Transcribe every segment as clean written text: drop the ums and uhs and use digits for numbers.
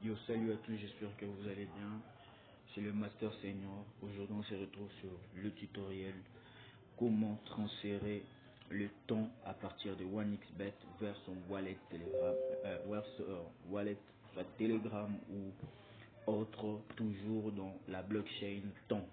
Yo, salut à tous, j'espère que vous allez bien. C'est le Master Senior. Aujourd'hui, on se retrouve sur le tutoriel comment transférer le temps à partir de OneXBet vers son wallet Telegram, vers wallet soit Telegram ou autre, toujours dans la blockchain temps.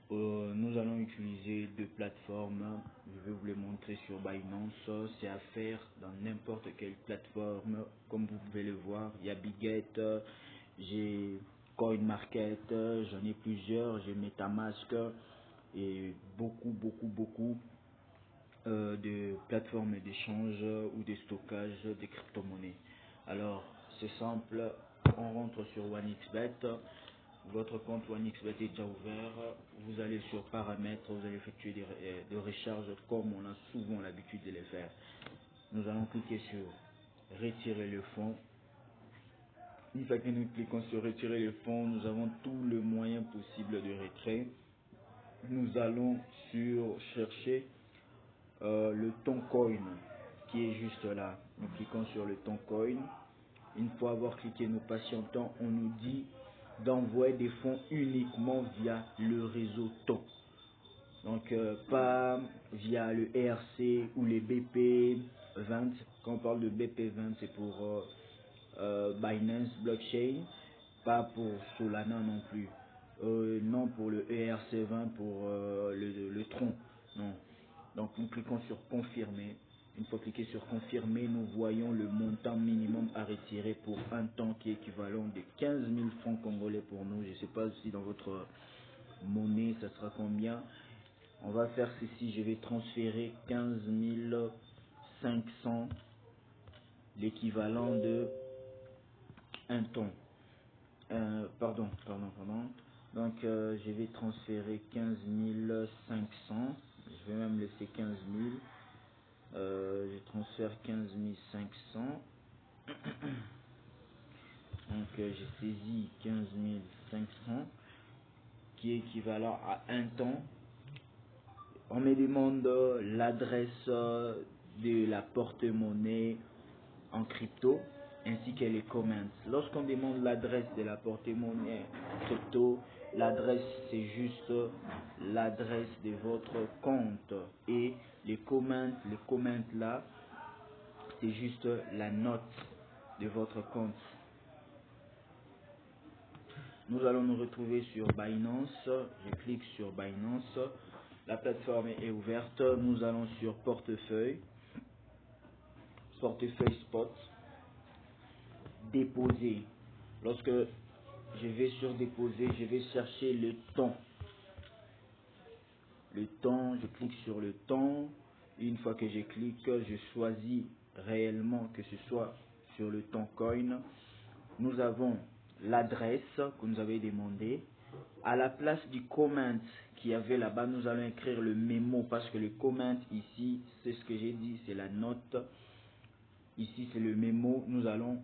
Nous allons utiliser deux plateformes. Je vais vous les montrer sur Binance. C'est à faire dans n'importe quelle plateforme. Comme vous pouvez le voir, il y a Bitget, j'ai CoinMarket, j'en ai plusieurs, j'ai MetaMask et beaucoup de plateformes d'échange ou de stockage des crypto-monnaies. Alors, c'est simple, on rentre sur OneXBet. Votre compte OneXBet est déjà ouvert. Vous allez sur paramètres, vous allez effectuer des recharges comme on a souvent l'habitude de les faire. Nous allons cliquer sur retirer le fonds. Une fois que nous cliquons sur retirer le fonds, nous avons tous les moyens possibles de retrait. Nous allons sur chercher le Toncoin qui est juste là. Nous cliquons sur le Toncoin. Une fois avoir cliqué, nous patientons, on nous dit d'envoyer des fonds uniquement via le réseau TON. Donc pas via le ERC ou les BP20. Quand on parle de BP20, c'est pour Binance Blockchain, pas pour Solana non plus. Non pour le ERC20, pour le Tron. Non. Donc nous cliquons sur confirmer. Une fois cliqué sur confirmer, nous voyons le montant minimum à retirer pour un temps qui est équivalent de 15 000 francs congolais pour nous. Je ne sais pas si dans votre monnaie ça sera combien. On va faire ceci, je vais transférer 15 500, l'équivalent de un ton. Pardon. Donc je vais transférer 15 500. Je vais même laisser 15 000. Je transfère 15 500. Donc j'ai saisi 15 500 qui est équivalent à un ton. On me demande l'adresse de la porte-monnaie en crypto ainsi que les comments. Lorsqu'on demande l'adresse de la porte-monnaie crypto, l'adresse c'est juste l'adresse de votre compte et les comments là c'est juste la note de votre compte. Nous allons nous retrouver sur Binance. Je clique sur Binance. La plateforme est ouverte. Nous allons sur portefeuille spot, déposer. Lorsque je vais sur déposer, je vais chercher le temps. Le temps, je clique sur le temps. Une fois que je clique, je choisis réellement que ce soit sur le temps coin. Nous avons l'adresse que nous avez demandé. À la place du comment qui avait là-bas, nous allons écrire le mémo parce que le comment ici, c'est ce que j'ai dit, c'est la note. Ici, c'est le mémo. Nous allons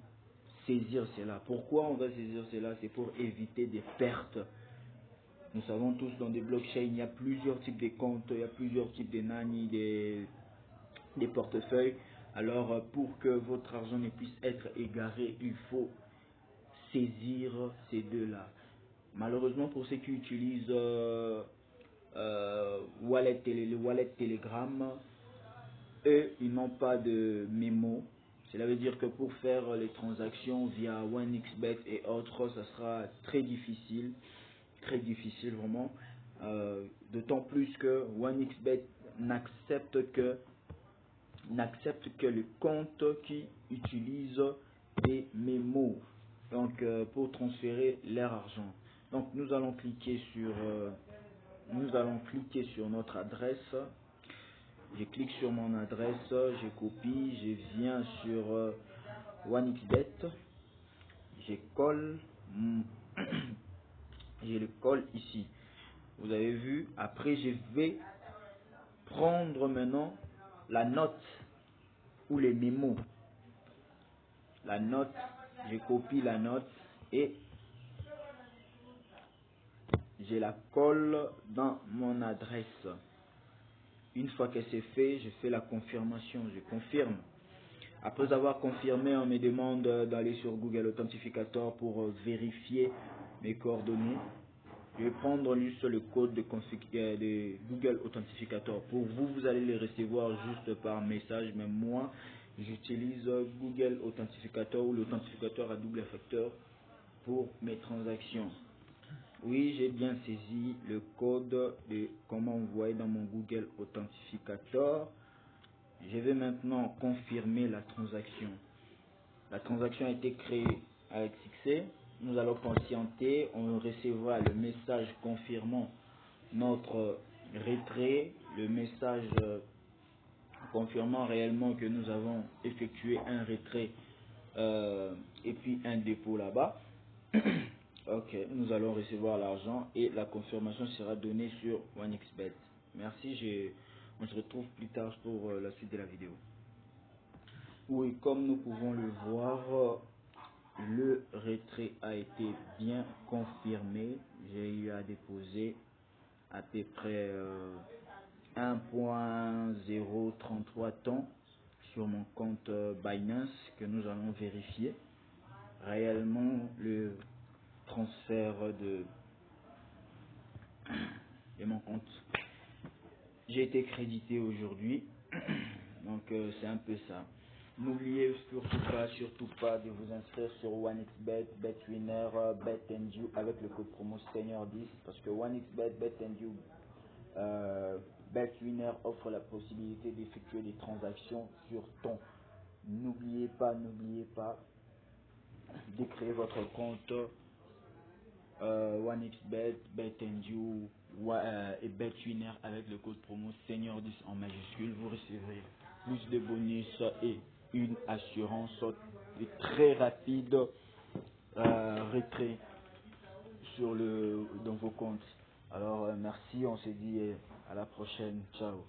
saisir cela. Pourquoi on va saisir cela? C'est pour éviter des pertes. Nous savons tous dans des blockchains, il y a plusieurs types de comptes, il y a plusieurs types de nani, des portefeuilles. Alors, pour que votre argent ne puisse être égaré, il faut saisir ces deux-là. Malheureusement, pour ceux qui utilisent le wallet Telegram, eux, ils n'ont pas de mémo. Cela veut dire que pour faire les transactions via OneXBet et autres, ça sera très difficile vraiment. D'autant plus que OneXBet n'accepte que le compte qui utilise des mémos. Donc pour transférer leur argent. Donc nous allons cliquer sur notre adresse. Je clique sur mon adresse, je copie, je viens sur OneXBet, je colle, je le colle ici. Vous avez vu, après je vais prendre maintenant la note ou les mémos. La note, je copie la note et je la colle dans mon adresse. Une fois que c'est fait, je fais la confirmation, je confirme. Après avoir confirmé, on me demande d'aller sur Google Authentificator pour vérifier mes coordonnées. Je vais prendre juste le code de Google Authentificator. Pour vous, vous allez les recevoir juste par message, mais moi, j'utilise Google Authentificator ou l'authentificateur à double facteur pour mes transactions. Oui, j'ai bien saisi le code de comment vous voyez dans mon Google Authentificator. Je vais maintenant confirmer la transaction. La transaction a été créée avec succès. Nous allons patienter. On recevra le message confirmant notre retrait, le message confirmant réellement que nous avons effectué un retrait et puis un dépôt là-bas. Ok, nous allons recevoir l'argent et la confirmation sera donnée sur OneXBet. Merci, on se retrouve plus tard pour la suite de la vidéo. Oui, comme nous pouvons le voir, le retrait a été bien confirmé. J'ai eu à déposer à peu près 1,033 tonnes sur mon compte Binance que nous allons vérifier. Réellement, le transfert de mon compte. J'ai été crédité aujourd'hui. Donc c'est un peu ça. N'oubliez surtout pas de vous inscrire sur OneXBet, BetWinner, BetNDU avec le code promo Senior10 parce que OneXBet, BetNDU, BetWinner offre la possibilité d'effectuer des transactions sur ton. N'oubliez pas de créer votre compte OneXBet, BetNDU et BetWinner avec le code promo Senior10 en majuscule. Vous recevrez plus de bonus et une assurance de très rapide retrait dans vos comptes. Alors merci, on se dit à la prochaine. Ciao.